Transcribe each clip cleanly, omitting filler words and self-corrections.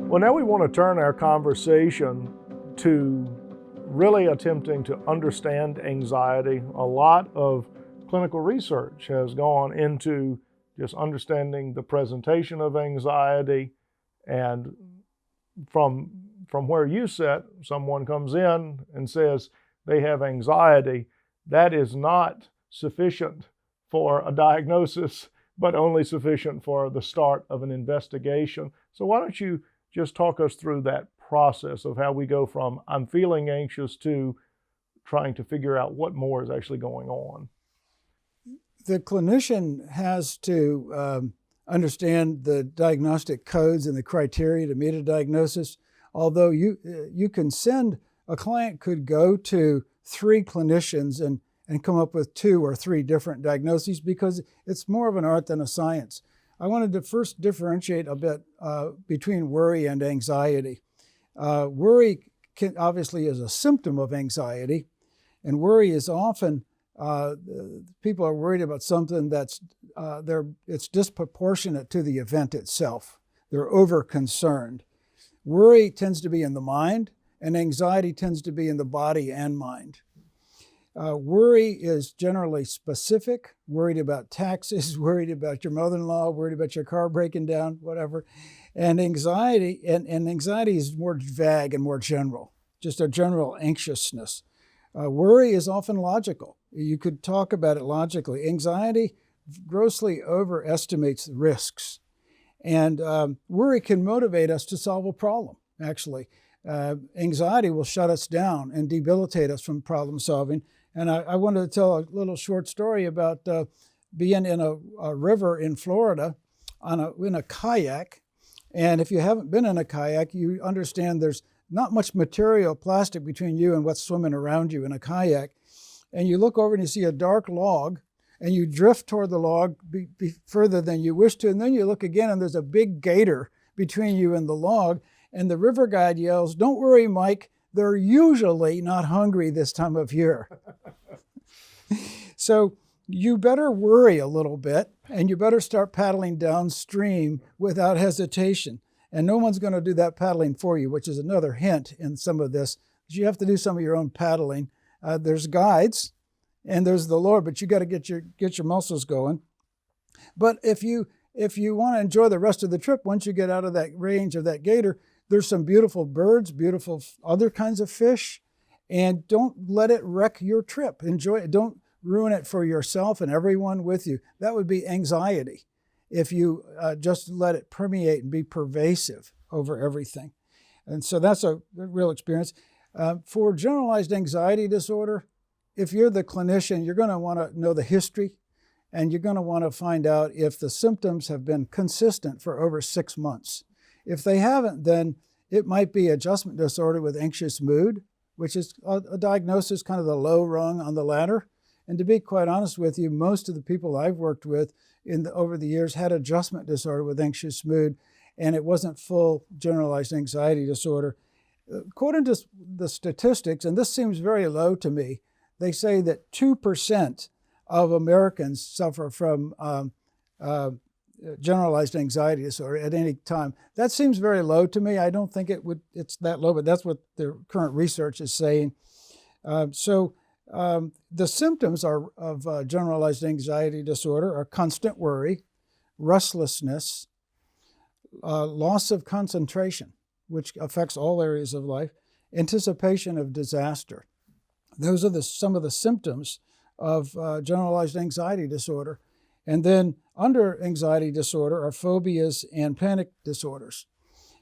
Well, now we want to turn our conversation to really attempting to understand anxiety. A lot of clinical research has gone into just understanding the presentation of anxiety, and from where you sit, someone comes in and says they have anxiety. That is not sufficient for a diagnosis, but only sufficient for the start of an investigation. So why don't you just talk us through that process of how we go from I'm feeling anxious to trying to figure out what more is actually going on. The clinician has to understand the diagnostic codes and the criteria to meet a diagnosis. Although you can send, a client could go to 3 clinicians and come up with 2 or 3 different diagnoses, because it's more of an art than a science. I wanted to first differentiate a bit between worry and anxiety. Worry obviously is a symptom of anxiety, and worry is often, people are worried about something that's it's disproportionate to the event itself. They're over-concerned. Worry tends to be in the mind, and anxiety tends to be in the body and mind. Worry is generally specific, worried about taxes, worried about your mother-in-law, worried about your car breaking down, whatever. And anxiety is more vague and more general, just a general anxiousness. Worry is often logical. You could talk about it logically. Anxiety grossly overestimates the risks. And worry can motivate us to solve a problem, actually. Anxiety will shut us down and debilitate us from problem solving. And I wanted to tell a little short story about being in a river in Florida in a kayak. And if you haven't been in a kayak, you understand there's not much material, plastic, between you and what's swimming around you in a kayak. And you look over and you see a dark log, and you drift toward the log further than you wish to. And then you look again, and there's a big gator between you and the log. And the river guide yells, "Don't worry, Mike. They're usually not hungry this time of year." So you better worry a little bit, and you better start paddling downstream without hesitation. And no one's going to do that paddling for you, which is another hint in some of this. You have to do some of your own paddling. There's guides, and there's the Lord, but you got to get your muscles going. But if you want to enjoy the rest of the trip, once you get out of that range of that gator, there's some beautiful birds, beautiful other kinds of fish, and don't let it wreck your trip. Enjoy it. Don't ruin it for yourself and everyone with you. That would be anxiety if you just let it permeate and be pervasive over everything. And so that's a real experience. For generalized anxiety disorder, if you're the clinician, you're going to want to know the history, and you're going to want to find out if the symptoms have been consistent for over 6 months. If they haven't, then it might be adjustment disorder with anxious mood, which is a diagnosis, kind of the low rung on the ladder. And to be quite honest with you, most of the people I've worked with over the years had adjustment disorder with anxious mood, and it wasn't full generalized anxiety disorder. According to the statistics, and this seems very low to me, they say that 2% of Americans suffer from generalized anxiety disorder at any time. That seems very low to me. I don't think it's that low, but that's what the current research is saying. The symptoms of generalized anxiety disorder are constant worry, restlessness, loss of concentration, which affects all areas of life, anticipation of disaster. Those are some of the symptoms of generalized anxiety disorder. And then under anxiety disorder are phobias and panic disorders.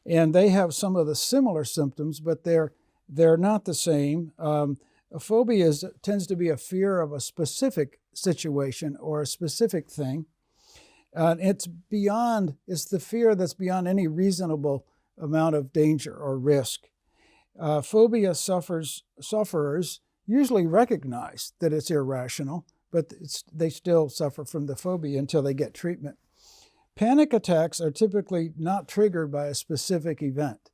And they have some of the similar symptoms, but they're not the same. A phobia tends to be a fear of a specific situation or a specific thing. It's the fear that's beyond any reasonable amount of danger or risk. Phobia sufferers usually recognize that it's irrational, but they still suffer from the phobia until they get treatment. Panic attacks are typically not triggered by a specific event.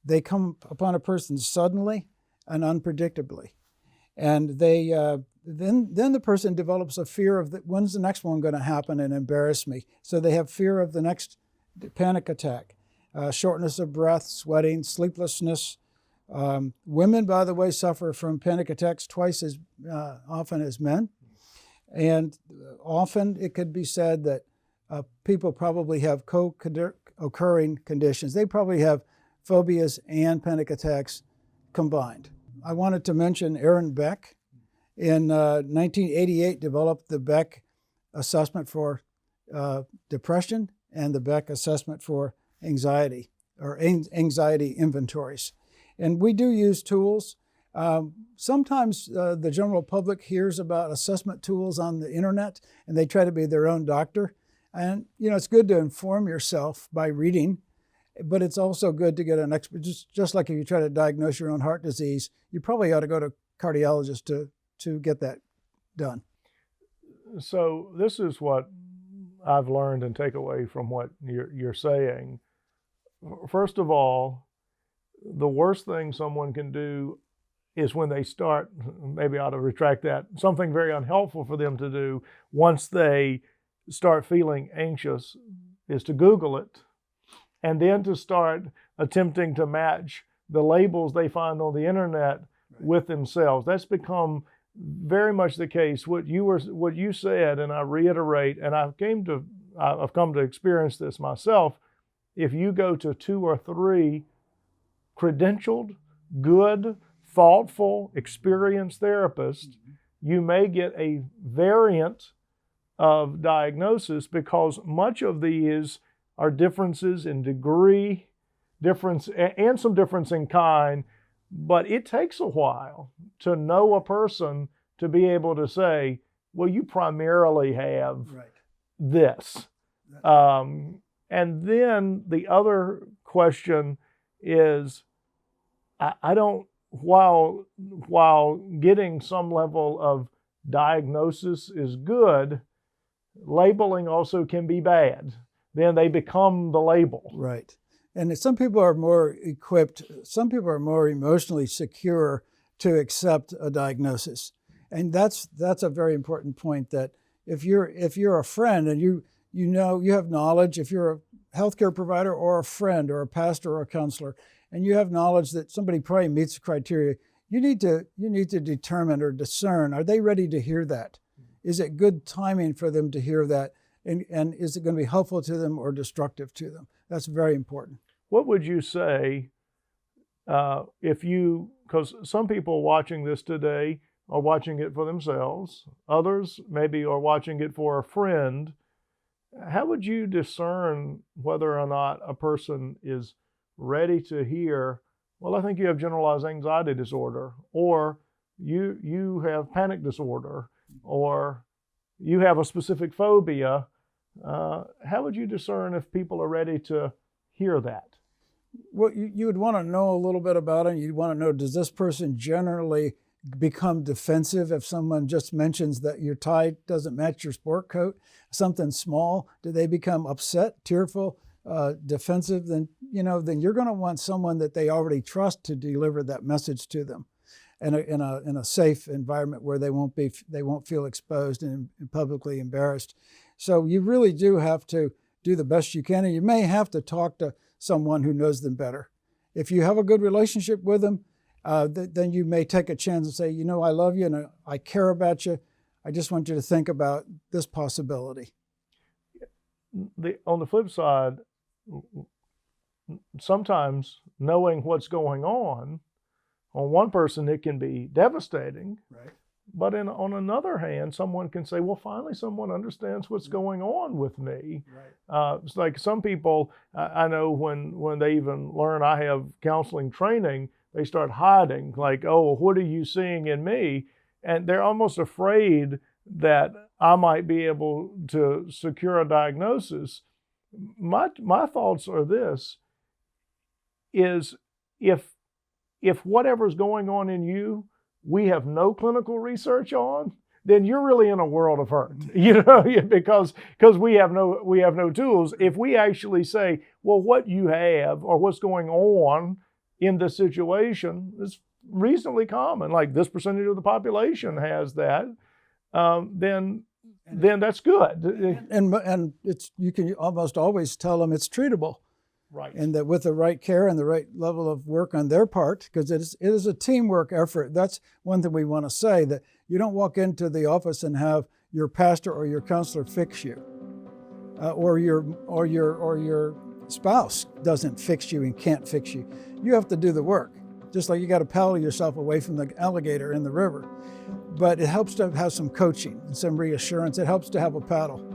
They come upon a person suddenly and unpredictably. And they then the person develops a fear of when's the next one going to happen and embarrass me. So they have fear of the next panic attack. shortness of breath, sweating, sleeplessness. Women, by the way, suffer from panic attacks twice as often as men. And often it could be said that people probably have co-occurring conditions. They probably have phobias and panic attacks combined. I wanted to mention Aaron Beck. In 1988, developed the Beck assessment for depression and the Beck assessment for anxiety, or anxiety inventories. And we do use tools. Sometimes the general public hears about assessment tools on the internet and they try to be their own doctor. And, it's good to inform yourself by reading, but it's also good to get an expert. Just like if you try to diagnose your own heart disease, you probably ought to go to a cardiologist to get that done. So this is what I've learned and take away from what you're saying. First of all, the worst thing someone can do is when they start, maybe I ought to retract that, something very unhelpful for them to do once they start feeling anxious is to Google it and then to start attempting to match the labels they find on the internet with themselves. That's become very much the case. What you said, and I reiterate, and I've come to experience this myself. If you go to 2 or 3 credentialed, good, thoughtful, experienced therapists, you may get a variant of diagnosis, because much of these are differences in degree, and some difference in kind, but it takes a while to know a person to be able to say, well, you primarily have this. And then the other question is, I don't, while getting some level of diagnosis is good, labeling also can be bad. Then they become the label. Right. And some people are more equipped, some people are more emotionally secure to accept a diagnosis. And that's a very important point, that if you're a friend and you have knowledge, if you're a healthcare provider or a friend or a pastor or a counselor, and you have knowledge that somebody probably meets the criteria, you need to determine or discern, are they ready to hear that? Is it good timing for them to hear that? And is it going to be helpful to them or destructive to them? That's very important. What would you say because some people watching this today are watching it for themselves, others maybe are watching it for a friend. How would you discern whether or not a person is ready to hear, well, I think you have generalized anxiety disorder, or you have panic disorder, or you have a specific phobia? How would you discern if people are ready to hear that? Well, you would want to know a little bit about it. You'd want to know, does this person generally become defensive if someone just mentions that your tie doesn't match your sport coat, something small? Do they become upset, tearful, defensive? Then you're going to want someone that they already trust to deliver that message to them, in a safe environment where they won't feel exposed and publicly embarrassed. So you really do have to do the best you can, and you may have to talk to someone who knows them better. If you have a good relationship with them, then you may take a chance and say, I love you and I care about you. I just want you to think about this possibility. On the flip side, sometimes knowing what's going on one person, it can be devastating. Right. But on another hand, someone can say, well, finally someone understands what's going on with me. Right. It's like some people, I know when they even learn I have counseling training, they start hiding, like, oh, what are you seeing in me? And they're almost afraid that I might be able to secure a diagnosis. My thoughts are this, is if whatever's going on in you, we have no clinical research on, then you're really in a world of hurt, because we have no tools. If we actually say, well, what you have or what's going on in this situation is reasonably common, like this percentage of the population has that, then that's good. And you can almost always tell them it's treatable. Right. And that with the right care and the right level of work on their part, because it is a teamwork effort. That's one thing we want to say, that you don't walk into the office and have your pastor or your counselor fix you, or your spouse doesn't fix you and can't fix you. You have to do the work, just like you got to paddle yourself away from the alligator in the river. But it helps to have some coaching and some reassurance. It helps to have a paddle.